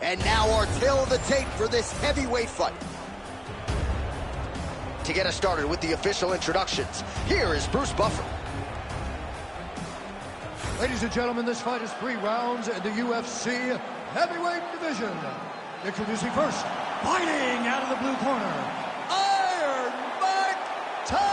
And now our tale of the tape for this heavyweight fight. To get us started with the official introductions, here is Bruce Buffer. Ladies and gentlemen, this fight is 3 rounds in the UFC heavyweight division. Introducing first, fighting out of the blue corner, Iron Mike Tyson!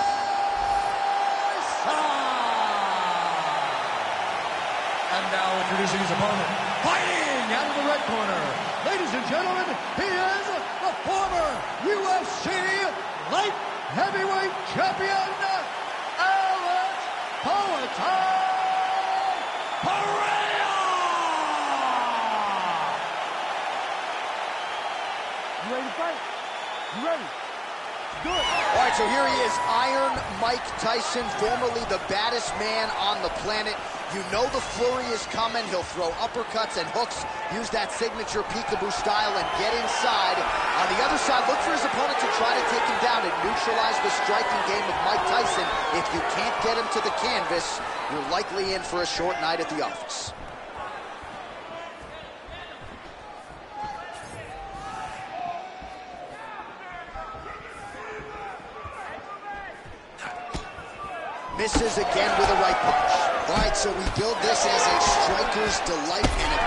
And now introducing his opponent, fighting out of the red corner, ladies and gentlemen, he is the former UFC light heavyweight champion, Alex Poatan Pereira! You ready to fight? You ready? Do it. All right, so here he is, Iron Mike Tyson, formerly the baddest man on the planet. You know the flurry is coming. He'll throw uppercuts and hooks, use that signature peekaboo style, and get inside. On the other side, look for his opponent to try to take him down and neutralize the striking game of Mike Tyson. If you can't get him to the canvas, you're likely in for a short night at the office. Misses again with a right punch. All right, so we build this as a striker's delight and a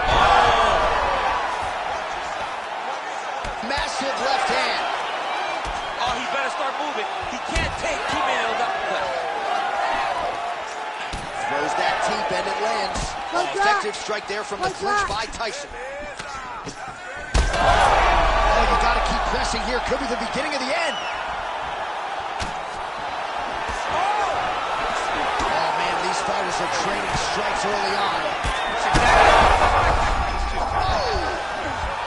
massive left hand. Oh, he better start moving. He can't take too many of those uppercuts. Throws that deep and it lands. Effective strike there from the clinch by Tyson. Oh, you gotta keep pressing here. Could be the beginning of the end. Fighters are trading strikes early on.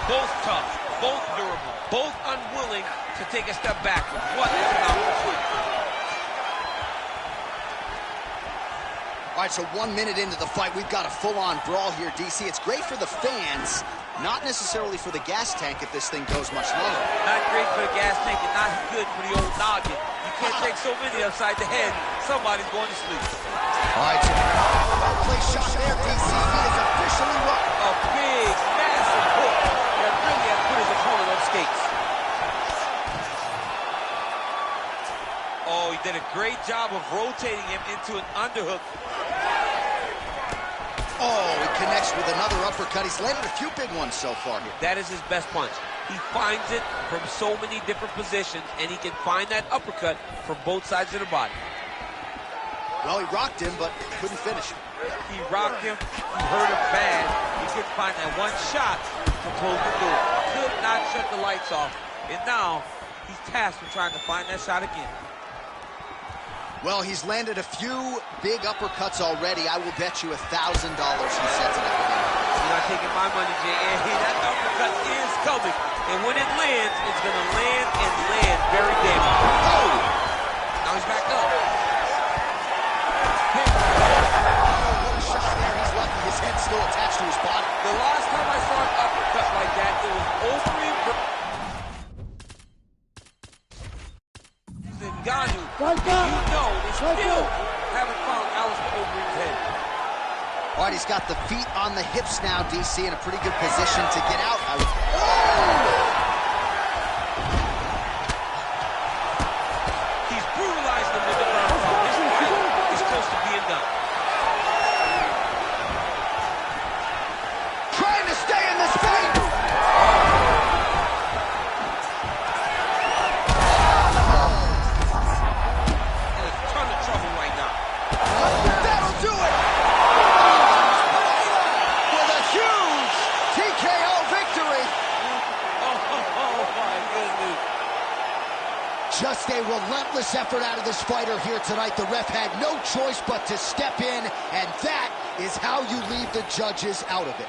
Both tough, both durable, both unwilling to take a step back. What is an opportunity? All right, so 1 minute into the fight, we've got a full-on brawl here, DC. It's great for the fans, not necessarily for the gas tank if this thing goes much longer. Not great for the gas tank and not good for the old noggin. You can't take so many upside the head. Somebody's going to sleep. All right, so play shot there, DC. He is officially rocked. A big, massive hook that really has put his opponent on skates. Oh, he did a great job of rotating him into an underhook. Oh, he connects with another uppercut. He's landed a few big ones so far here. That is his best punch. He finds it from so many different positions, and he can find that uppercut from both sides of the body. Well, he rocked him, but couldn't finish him. He rocked him, he hurt him bad. He couldn't find that one shot to close the door. Could not shut the lights off. And now, he's tasked with trying to find that shot again. Well, he's landed a few big uppercuts already. I will bet you $1,000 he sets it up again. You're not taking my money, Jay. That uppercut is coming. And when it lands, it's going to land and land very damaging. Oh! Now he's back up. His head's still attached to his body. The last time I saw an uppercut like that, it was Overeem Ngannou. You know they still haven't found Alistair Overeem's head. All right, he's got the feet on the hips now, DC, in a pretty good position to get out. He's brutalized him with the ground pound. This fight is close to being done. Trying to stay in this fight. In a ton of trouble right now. That'll do it. With a huge TKO victory. Oh my goodness. Just a relentless effort out of this fighter here tonight. The ref had no choice but to step in, and that is how you leave the judges out of it.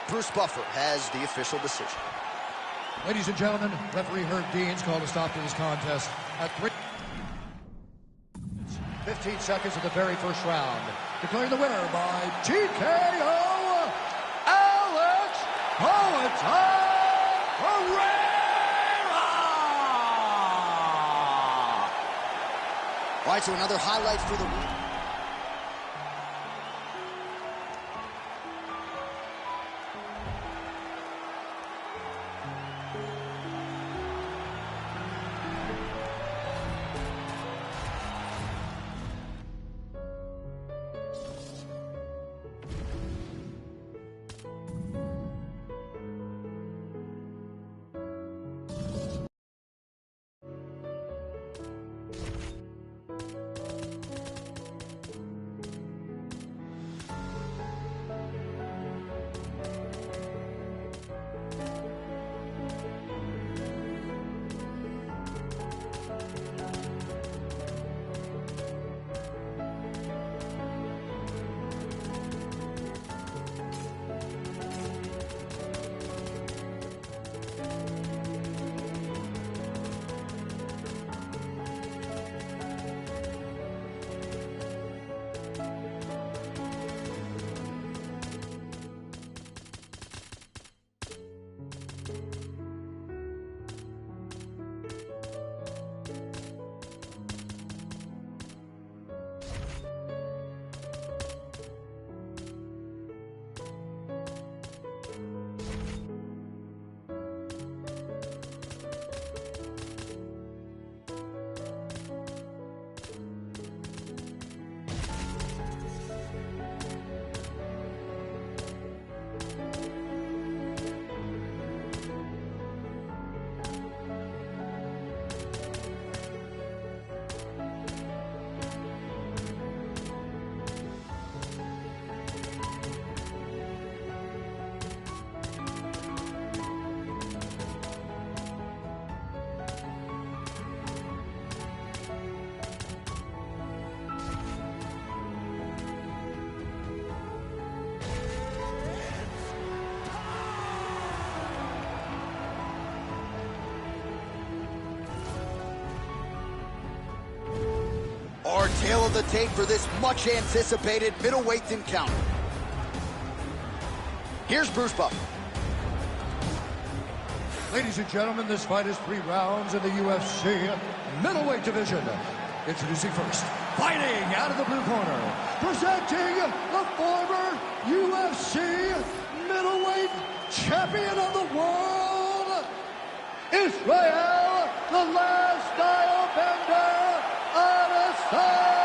Bruce Buffer has the official decision. Ladies and gentlemen, referee Herb Deans called a stop to this contest at 15 seconds of the very first round. Declaring the winner by TKO, Alex Pereira! All right, so another highlight for the week. Our tail of the tape for this much-anticipated middleweight encounter. Here's Bruce Buffer. Ladies and gentlemen, this fight is 3 rounds in the UFC middleweight division. Introducing first, fighting out of the blue corner, presenting the former UFC middleweight champion of the world, Israel, the last style bender, Adesanya.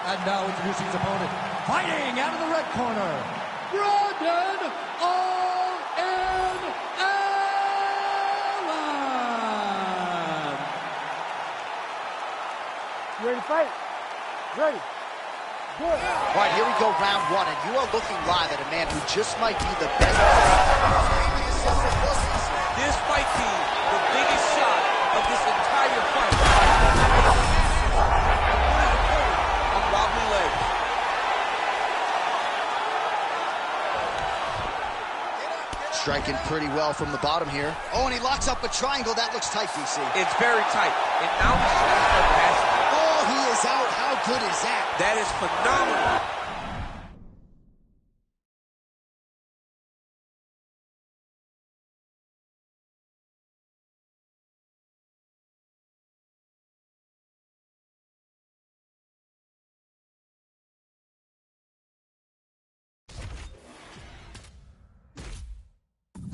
And now introducing his opponent, fighting out of the red corner, Brandon All-In Allen. You ready to fight? Ready. Good. All right, here we go, round 1, and you are looking live at a man who just might be the best. This might be the biggest shot of this entire fight. On wobbly legs. Striking pretty well from the bottom here. Oh, and he locks up a triangle. That looks tight, DC. It's very tight. And now he's trying to start passing. Oh, he is out. How good is that? That is phenomenal.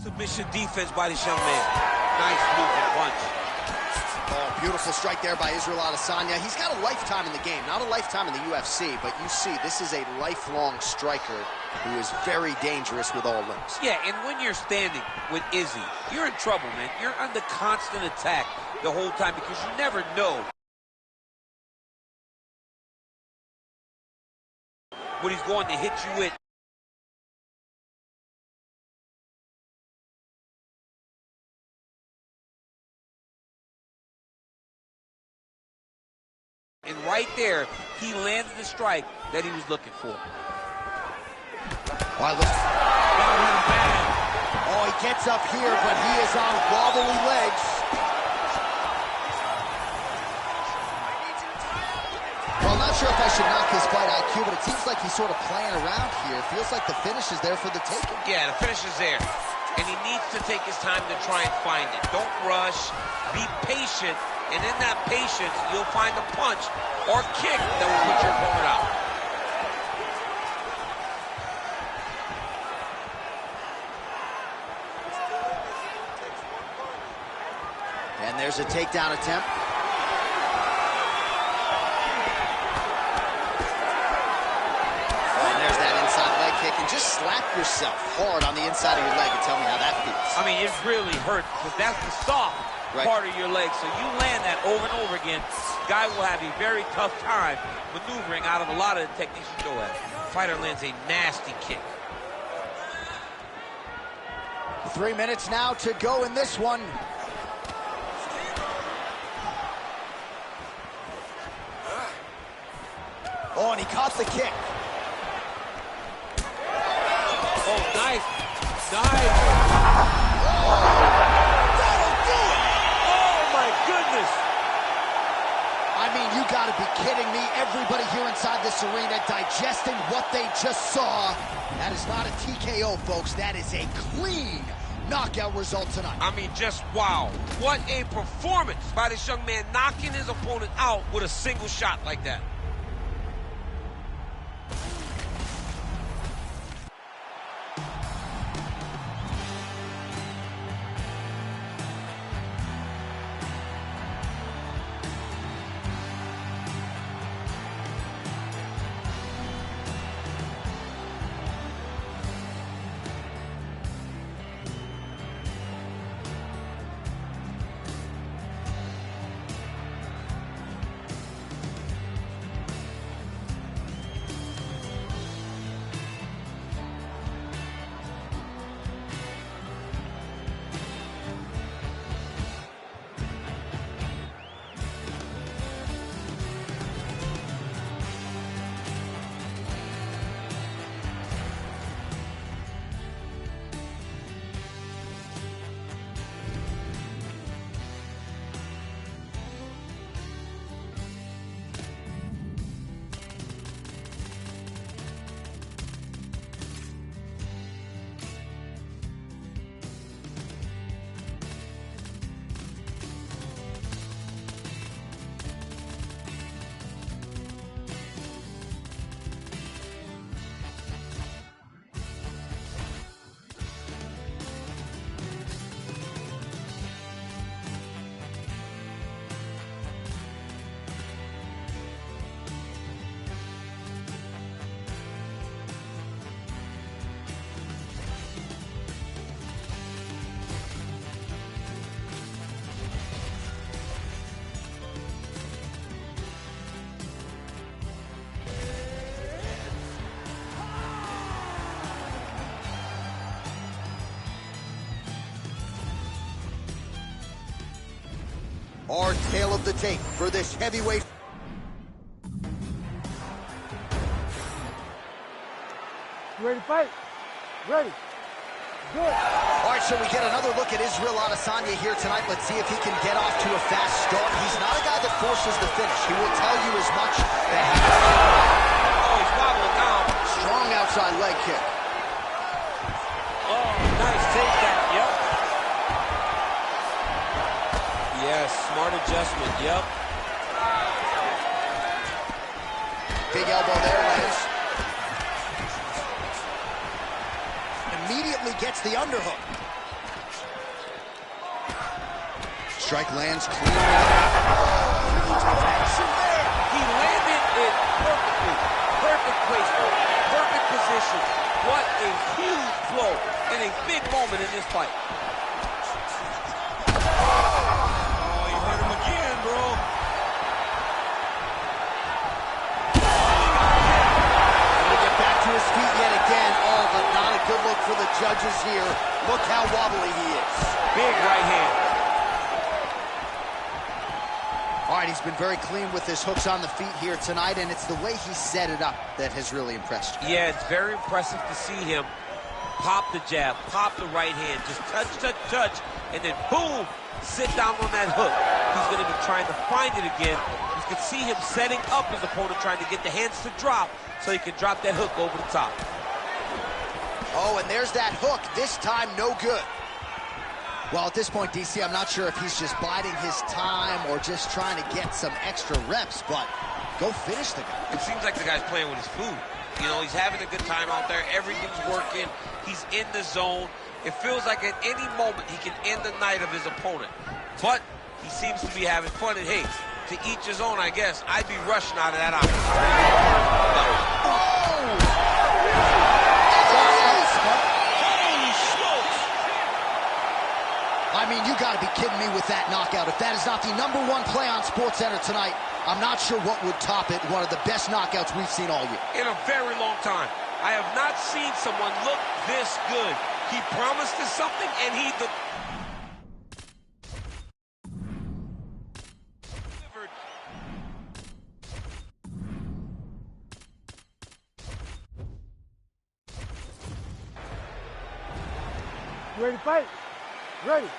Submission defense by this young man. Nice movement punch. Oh, beautiful strike there by Israel Adesanya. He's got a lifetime in the game, not a lifetime in the UFC, but you see, this is a lifelong striker who is very dangerous with all limbs. Yeah, and when you're standing with Izzy, you're in trouble, man. You're under constant attack the whole time because you never know what he's going to hit you with. And right there, he landed the strike that he was looking for. Wow, look. he gets up here, but he is on wobbly legs. Well, I'm not sure if I should knock his fight IQ, but it seems like he's sort of playing around here. It feels like the finish is there for the taking. Yeah, the finish is there. And he needs to take his time to try and find it. Don't rush. Be patient. And in that patience, you'll find a punch or kick that will put your opponent out. And there's a takedown attempt. And there's that inside leg kick. And just slap yourself hard on the inside of your leg and tell me how that feels. I mean, it really hurts because that's the soft part of your leg. So you land that over and over again, guy will have a very tough time maneuvering out of a lot of the techniques you throw at. Fighter lands a nasty kick. 3 minutes now to go in this one. Oh, and he caught the kick. Oh, nice. Nice. That'll do it! Oh, my goodness. I mean, you gotta be kidding me. Everybody here inside this arena digesting what they just saw. That is not a TKO, folks. That is a clean knockout result tonight. I mean, just wow. What a performance by this young man, knocking his opponent out with a single shot like that. Our tale of the tape for this heavyweight. You ready to fight? Ready. Good. All right, so we get another look at Israel Adesanya here tonight. Let's see if he can get off to a fast start. He's not a guy that forces the finish. He will tell you as much. Oh, he's wobbling now. Strong outside leg kick. Oh, nice takedown. Yep. Yes, smart adjustment. Yep. Big elbow there, lands. Immediately gets the underhook. Strike lands clean. He landed it perfectly. Perfect placement. Perfect position. What a huge blow in a big moment in this fight. Oh, you hurt him again, bro. Gonna get back to his feet yet again. Oh, but not a good look for the judges here. Look how wobbly he is. Big right hand. All right, he's been very clean with his hooks on the feet here tonight, and it's the way he set it up that has really impressed you. Yeah, it's very impressive to see him Pop the jab, pop the right hand, just touch, touch, touch, and then boom, sit down on that hook. He's going to be trying to find it again. You can see him setting up his opponent, trying to get the hands to drop so he can drop that hook over the top. Oh, and there's that hook, this time no good. Well, at this point, DC, I'm not sure if he's just biding his time or just trying to get some extra reps, but go finish the guy. It seems like the guy's playing with his food. You know, he's having a good time out there. Everything's working. He's in the zone. It feels like at any moment he can end the night of his opponent. But he seems to be having fun. And hey, to each his own, I guess. I'd be rushing out of that opportunity. Holy smokes! I mean, you got to be kidding me with that knockout. If that is not the #1 play on SportsCenter tonight, I'm not sure what would top it. One of the best knockouts we've seen all year. In a very long time. I have not seen someone look this good. He promised us something, and he delivered. You ready to fight? Ready.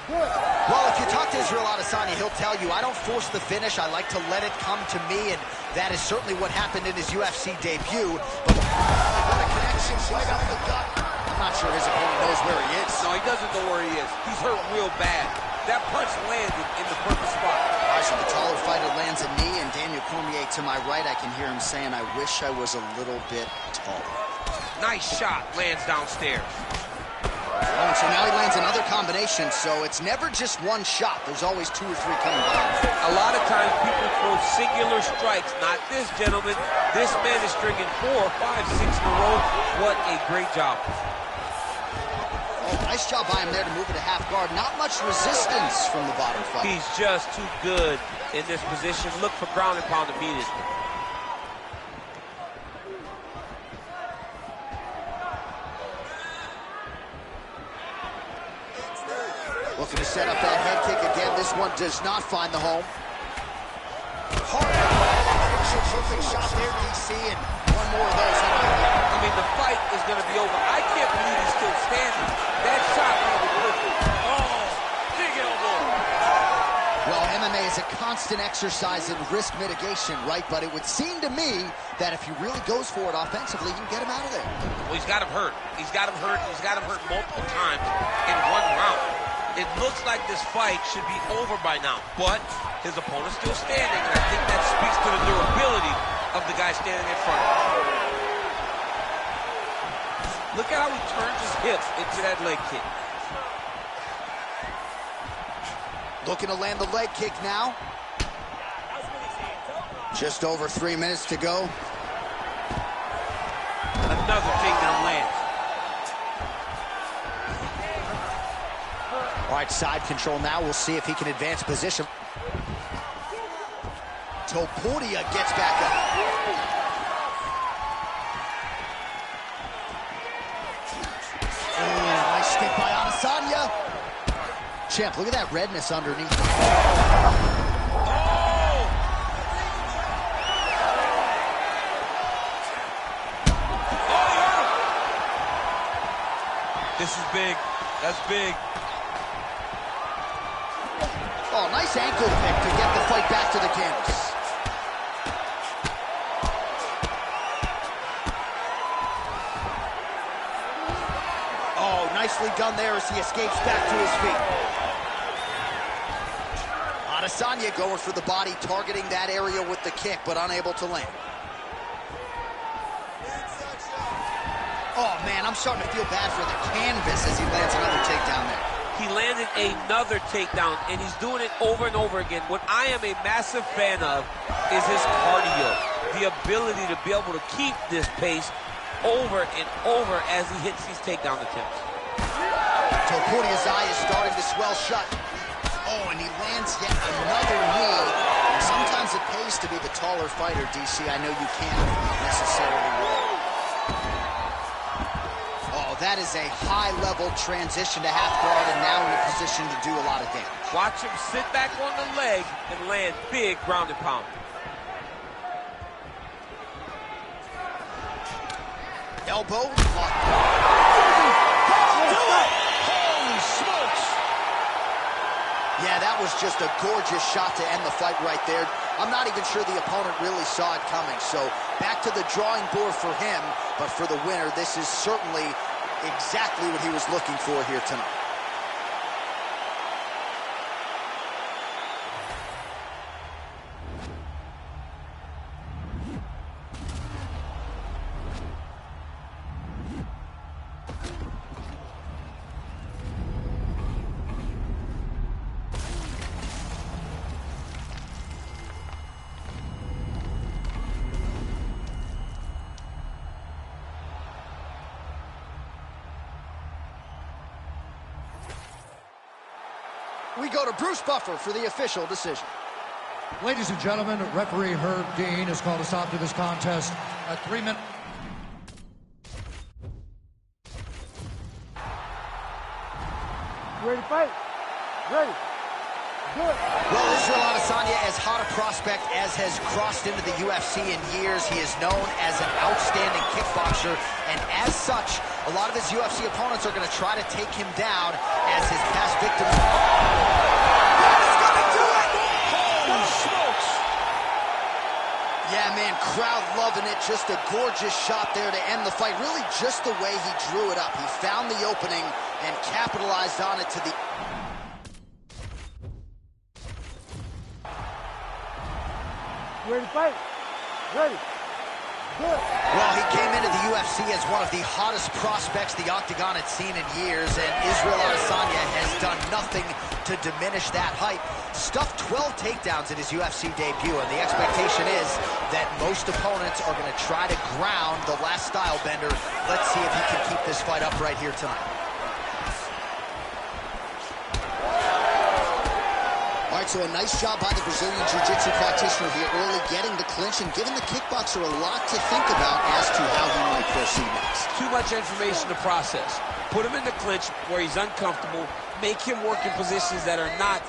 Good. Well, if you talk to Israel Adesanya, he'll tell you, I don't force the finish. I like to let it come to me, and that is certainly what happened in his UFC debut. But what a connection right up the gut. I'm not sure his opponent knows where he is. No, he doesn't know where he is. He's hurt real bad. That punch landed in the perfect spot. All right, so the taller fighter lands a knee, and Daniel Cormier to my right, I can hear him saying, I wish I was a little bit taller. Nice shot, lands downstairs. Oh, and so now he lands another combination, so it's never just one shot. There's always 2 or 3 coming behind. A lot of times people throw singular strikes. Not this gentleman. This man is stringing 4, 5, 6 in a row. What a great job. Oh, nice job by him there to move it to half guard. Not much resistance from the bottom fighter. He's just too good in this position. Look for ground and pound immediately. Looking to set up that head kick again. This one does not find the home. Hard. Perfect shot there, DC, and one more of those. I mean, the fight is going to be over. I can't believe he's still standing. That shot was perfect. Oh, big elbow. Well, MMA is a constant exercise in risk mitigation, right? But it would seem to me that if he really goes for it offensively, you can get him out of there. Well, he's got him hurt. He's got him hurt. He's got him hurt multiple times in one round. It looks like this fight should be over by now, but his opponent's still standing, and I think that speaks to the durability of the guy standing in front of him. Look at how he turns his hips into that leg kick. Looking to land the leg kick now. Just over 3 minutes to go. Another takedown lands. All right, side control now. We'll see if he can advance position. Topuria gets back up. Oh, nice stick by Adesanya. Champ, look at that redness underneath. This is big. That's big. Oh, nice ankle pick to get the fight back to the canvas. Oh, nicely done there as he escapes back to his feet. Adesanya going for the body, targeting that area with the kick, but unable to land. Oh, man, I'm starting to feel bad for the canvas as he lands another takedown there. He landed another takedown, and he's doing it over and over again. What I am a massive fan of is his cardio, the ability to be able to keep this pace over and over as he hits these takedown attempts. Topuria's eye is starting to swell shut. Oh, and he lands yet another knee. Sometimes it pays to be the taller fighter, DC. I know you can't necessarily win. That is a high-level transition to half guard, and now in a position to do a lot of damage. Watch him sit back on the leg and land big ground and pound. Elbow. Holy smokes! Yeah, that was just a gorgeous shot to end the fight right there. I'm not even sure the opponent really saw it coming. So back to the drawing board for him, but for the winner, this is certainly exactly what he was looking for here tonight. We go to Bruce Buffer for the official decision. Ladies and gentlemen, referee Herb Dean has called a stop to this contest at 3 minutes. Ready to fight? Ready. Good. Well, Israel Adesanya, as hot a prospect as has crossed into the UFC in years, he is known as an outstanding kickboxer, and as such, a lot of his UFC opponents are going to try to take him down as his past victims. That's going to do it! Holy smokes! Yeah, man, crowd loving it. Just a gorgeous shot there to end the fight. Really just the way he drew it up. He found the opening and capitalized on it to the... Ready to fight? Ready. Good. Well, he came into the UFC as one of the hottest prospects the Octagon had seen in years, and Israel Adesanya has done nothing to diminish that hype. Stuffed 12 takedowns in his UFC debut, and the expectation is that most opponents are going to try to ground the last style bender. Let's see if he can keep this fight up right here tonight. All right, so a nice job by the Brazilian Jiu-Jitsu practitioner here early, getting the clinch and giving the kickboxer a lot to think about as to how he might proceed next. Too much information to process. Put him in the clinch where he's uncomfortable, make him work in positions that are not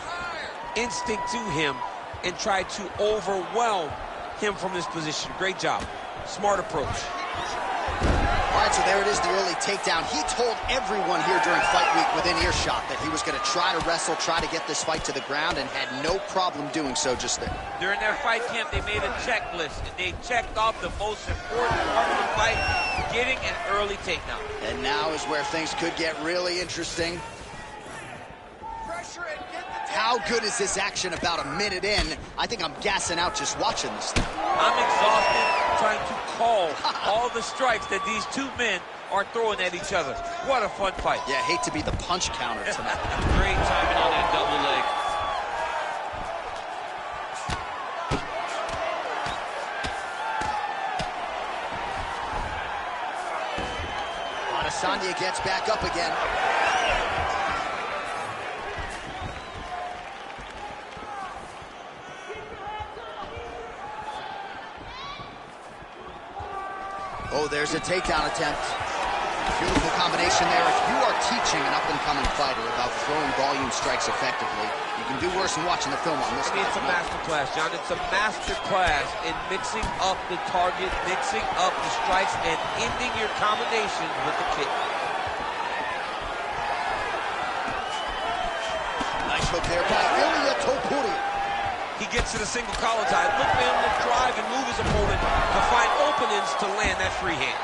instinct to him, and try to overwhelm him from this position. Great job. Smart approach. All right, so there it is, the early takedown. He told everyone here during fight week within earshot that he was going to try to wrestle, try to get this fight to the ground, and had no problem doing so just there. During their fight camp, they made a checklist, and they checked off the most important part of the fight, getting an early takedown. And now is where things could get really interesting. How good is this action about a minute in? I think I'm gassing out just watching this thing. I'm exhausted trying to call all the strikes that these two men are throwing at each other. What a fun fight. Yeah, hate to be the punch counter tonight. Great timing on that double leg. Adesanya gets back up again. Oh, there's a takedown attempt. Beautiful combination there. If you are teaching an up-and-coming fighter about throwing volume strikes effectively, you can do worse than watching the film on this. I mean, it's a masterclass, John. It's a masterclass in mixing up the target, mixing up the strikes, and ending your combinations with the kick. Nice hook there by Ilia Topuria. He gets to the single collar tie. Look for him to drive and move his opponent to find openings to land that free hand.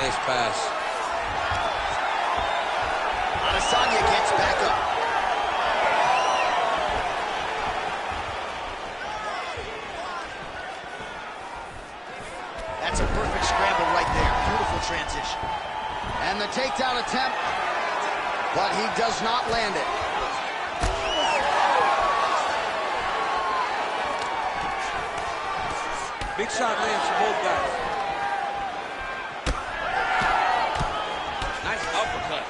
Nice pass. Adesanya gets back up. That's a perfect scramble right there. Beautiful transition. And the takedown attempt, but he does not land it. Big shot lands for both guys. Nice uppercut.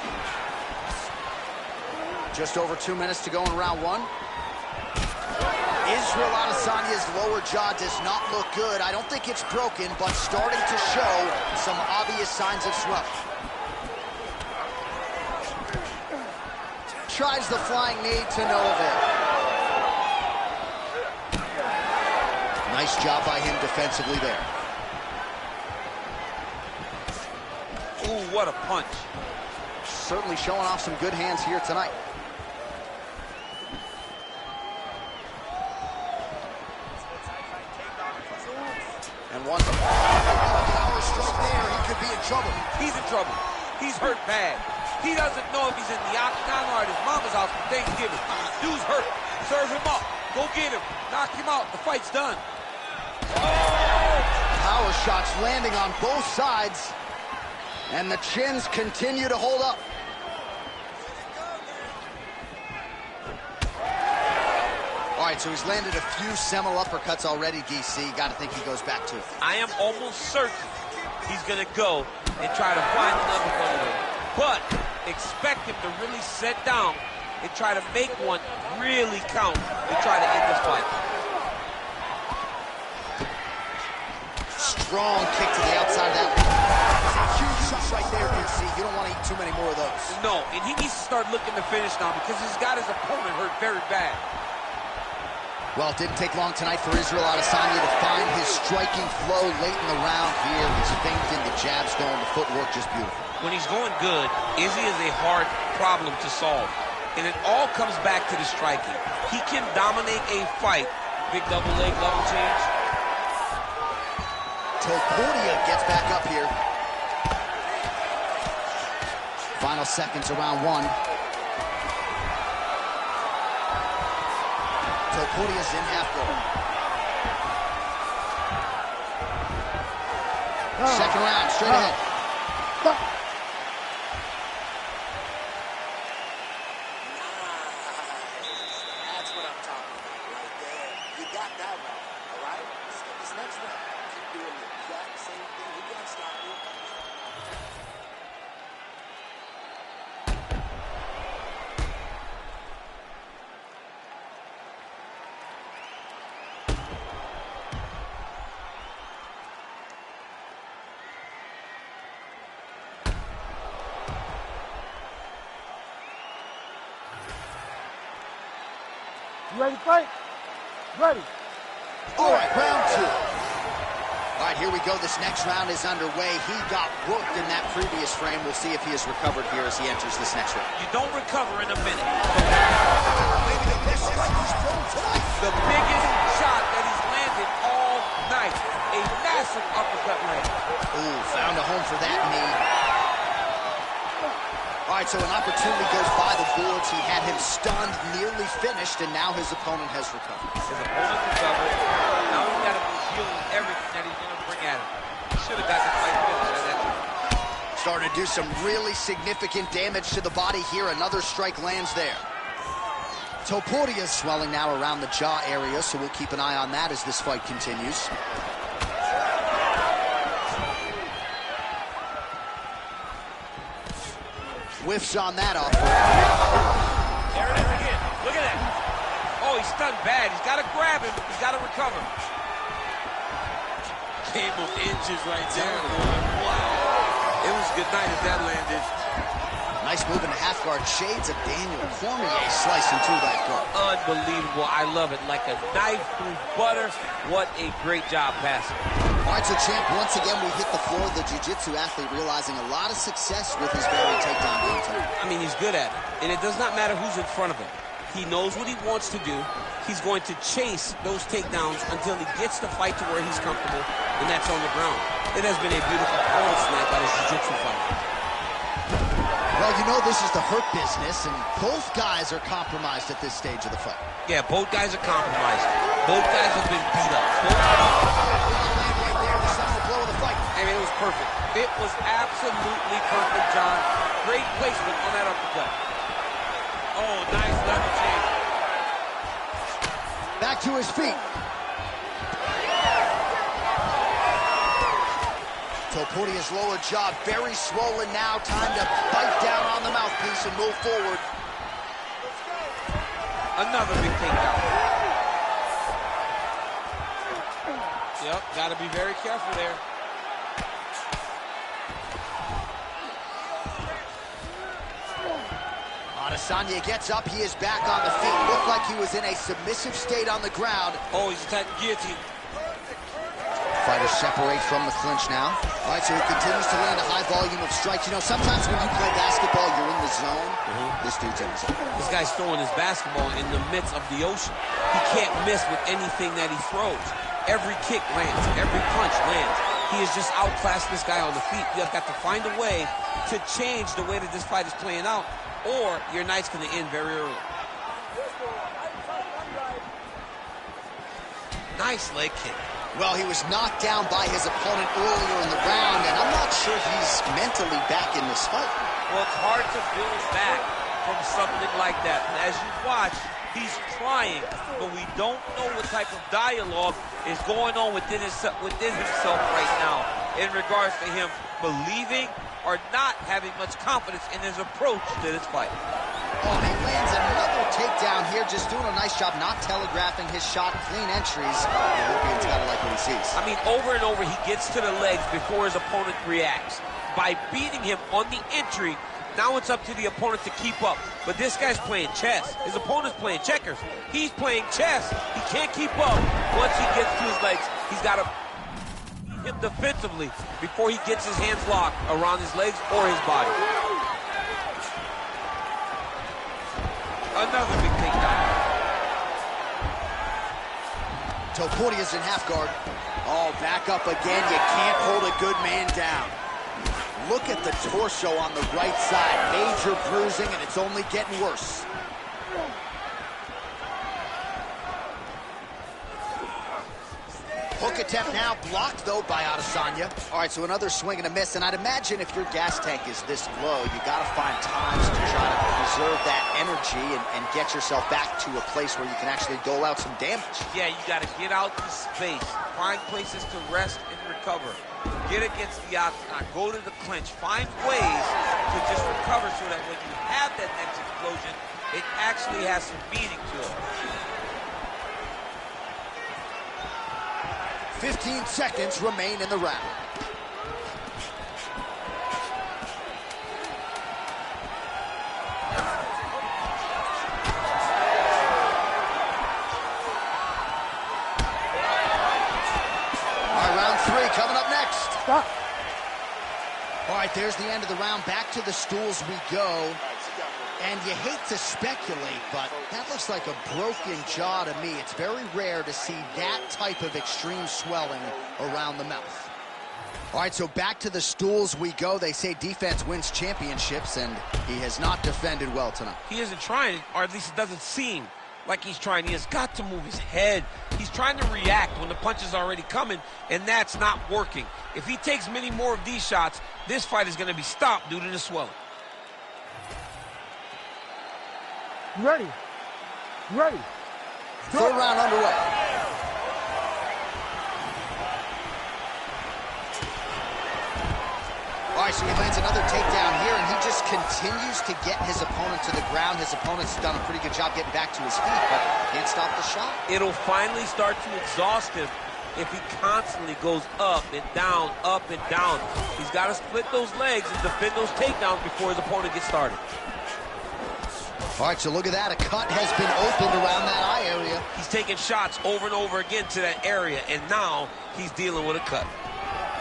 Just over 2 minutes to go in round one. Israel Adesanya's lower jaw does not look good. I don't think it's broken, but starting to show some obvious signs of swelling. Tries the flying knee to no avail. Nice job by him defensively there. Ooh, what a punch. certainly showing off some good hands here tonight. And once a power stroke there, he could be in trouble. He's in trouble. He's hurt bad. He doesn't know if he's in the octagon or at his mama's house for Thanksgiving. Dude's hurt. Serve him up. Go get him. Knock him out. The fight's done. Power shots landing on both sides. And the chins continue to hold up. All right, so he's landed a few seminal uppercuts already, DC. Got to think he goes back to it. I am almost certain he's going to go and try to find another one of them. But expect him to really sit down and try to make one really count and try to end this fight. Strong kick to the outside of that. Huge shot right there, DC. You don't want to eat too many more of those. No, and he needs to start looking to finish now because he's got his opponent hurt very bad. Well, it didn't take long tonight for Israel Adesanya to find his striking flow late in the round here. He's feinting, the jabs going, the footwork just beautiful. When he's going good, Izzy is a hard problem to solve. And it all comes back to the striking. He can dominate a fight. Big double leg, level change. Topuria gets back up here. Final seconds of round one. Topuria's in half guard. Second round, straight ahead. That's what I'm talking about right there. You got that right, all right? This next round, keep doing the exact same thing. We can't stop you. You ready to fight? Ready. All right, round two. All right, here we go. This next round is underway. He got worked in that previous frame. We'll see if he has recovered here as he enters this next round. You don't recover in a minute. Maybe the best strike he's thrown tonight. The biggest shot that he's landed all night. A massive uppercut land. Ooh, found a home for that knee. All right, so an opportunity goes by the boards. He had him stunned, nearly finished, and now his opponent has recovered. His opponent recovered. Now he's got to be healing everything that he's going to bring at him. He should have got the fight finished at that time. Starting to do some really significant damage to the body here. Another strike lands there. Topuria's swelling now around the jaw area, so we'll keep an eye on that as this fight continues. Whiffs on that offer. There it is again. Look at that. Oh, he's stunned bad. He's got to grab him. He's got to recover. Game of inches right there. Wow. It was a good night as that landed. Nice move in the half guard. Shades of Daniel Cormier slicing through that guard. Unbelievable. I love it. Like a knife through butter. What a great job passing. All right, so champ, once again we hit the floor. The jiu-jitsu athlete realizing a lot of success with his very takedown game tonight. I mean, he's good at it. And it does not matter who's in front of him. He knows what he wants to do. He's going to chase those takedowns until he gets the fight to where he's comfortable, and that's on the ground. It has been a beautiful performance tonight by this jiu-jitsu fight. Well, you know this is the hurt business, and both guys are compromised at this stage of the fight. Yeah, both guys are compromised. Both guys have been beat up. I mean, it was perfect. It was absolutely perfect, John. Great placement on that uppercut. Oh, nice level change. Back to his feet. Topuria's lower jaw very swollen now. Time to bite down on the mouthpiece and move forward. Another big takedown. Yep, got to be very careful there. Adesanya gets up. He is back on the feet. Looked like he was in a submissive state on the ground. Oh, he's attacking guillotine. Fighters separate from the clinch now. All right, so he continues to land a high volume of strikes. You know, sometimes when you play basketball, you're in the zone. This dude's in the zone. This guy's throwing his basketball in the midst of the ocean. He can't miss with anything that he throws. Every kick lands. Every punch lands. He has just outclassed this guy on the feet. You have got to find a way to change the way that this fight is playing out, or your night's going to end very early. Nice leg kick. Well, he was knocked down by his opponent earlier in the round, and I'm not sure he's mentally back in this fight. Well, it's hard to build back from something like that. And as you watch, he's trying, but we don't know what type of dialogue is going on within himself right now in regards to him believing or not having much confidence in his approach to this fight. Oh, and he lands another takedown here, just doing a nice job not telegraphing his shot. Clean entries. The Olympian's got to like what he sees. I mean, over and over, he gets to the legs before his opponent reacts. By beating him on the entry, now it's up to the opponent to keep up. But this guy's playing chess. His opponent's playing checkers. He's playing chess. He can't keep up. Once he gets to his legs, he's got to hit defensively before he gets his hands locked around his legs or his body. Another big takedown. Topuria's in half guard. Oh, back up again. You can't hold a good man down. Look at the torso on the right side. Major bruising, and it's only getting worse. Hook attempt now blocked, though, by Adesanya. All right, so another swing and a miss. And I'd imagine if your gas tank is this low, you got to find times to try to preserve that energy and get yourself back to a place where you can actually dole out some damage. Yeah, you got to get out to space. Find places to rest and recover. Get against the octagon. Go to the clinch. Find ways to just recover so that when you have that next explosion, it actually has some meaning to it. 15 seconds remain in the round. All right, round 3 coming up next. Stop. All right, there's the end of the round. Back to the stools we go. And you hate to speculate, but that looks like a broken jaw to me. It's very rare to see that type of extreme swelling around the mouth. All right, so back to the stools we go. They say defense wins championships, and he has not defended well tonight. He isn't trying, or at least it doesn't seem like he's trying. He has got to move his head. He's trying to react when the punch is already coming, and that's not working. If he takes many more of these shots, this fight is going to be stopped due to the swelling. Ready. Ready. Third round underway. All right, so he lands another takedown here, and he just continues to get his opponent to the ground. His opponent's done a pretty good job getting back to his feet, but can't stop the shot. It'll finally start to exhaust him if he constantly goes up and down, up and down. He's got to split those legs and defend those takedowns before his opponent gets started. All right, so look at that. A cut has been opened around that eye area. He's taking shots over and over again to that area, and now he's dealing with a cut.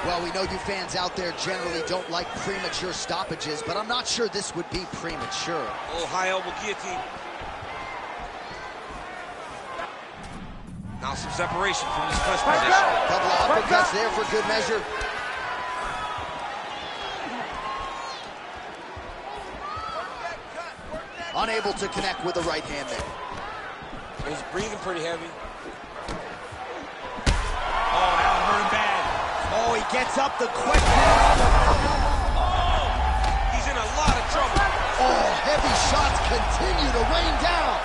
Well, we know you fans out there generally don't like premature stoppages, but I'm not sure this would be premature. Oh, high elbow guillotine. Now some separation from this clinch position. Couple of uppercuts there for good measure. Unable to connect with the right hand there. He's breathing pretty heavy. Oh, that one hurt him bad. Oh, he gets up the question. Oh, he's in a lot of trouble. Oh, heavy shots continue to rain down.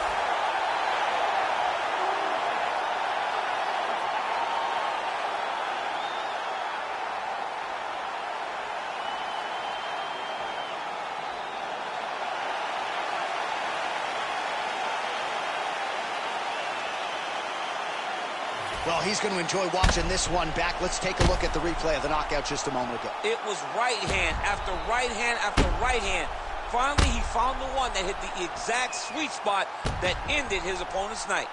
Well, he's going to enjoy watching this one back. Let's take a look at the replay of the knockout just a moment ago. It was right hand after right hand after right hand. Finally, he found the one that hit the exact sweet spot that ended his opponent's night.